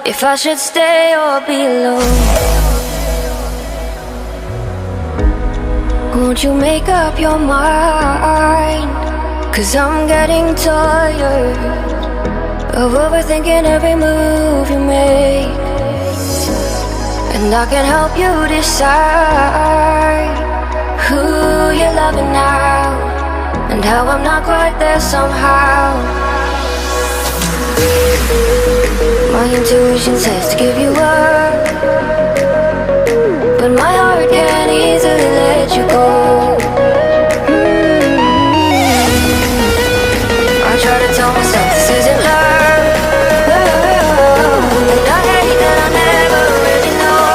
if I should stay or be alone. Won't you make up your mind? 'Cause I'm getting tired of overthinking every move you make. And I can help you decide who you're loving now, and how I'm not quite there somehow. My intuition says to give you up, but my heart can't easily let you go. I try to tell myself this isn't love, and I hate that I never really know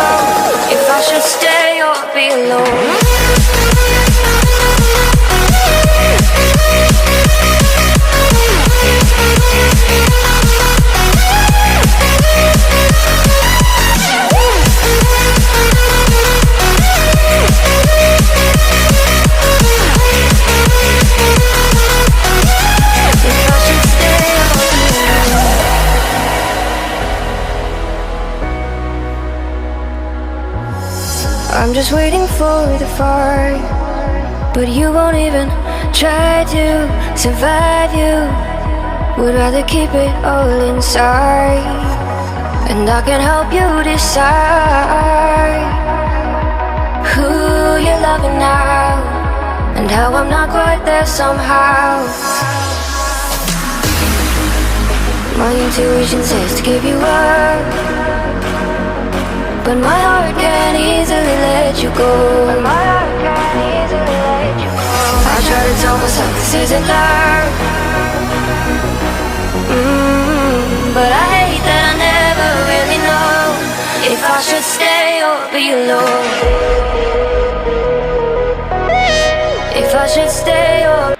if I should stay or be alone. I'm just waiting for the fire, but you won't even try to survive. You would rather keep it all inside, and I can help you decide who you're loving now, and how I'm not quite there somehow. My intuition says to give you up, but my heart can't easily let you go. I try to tell myself this isn't love, but I hate that I never really know if I should stay or be alone. If I should stay or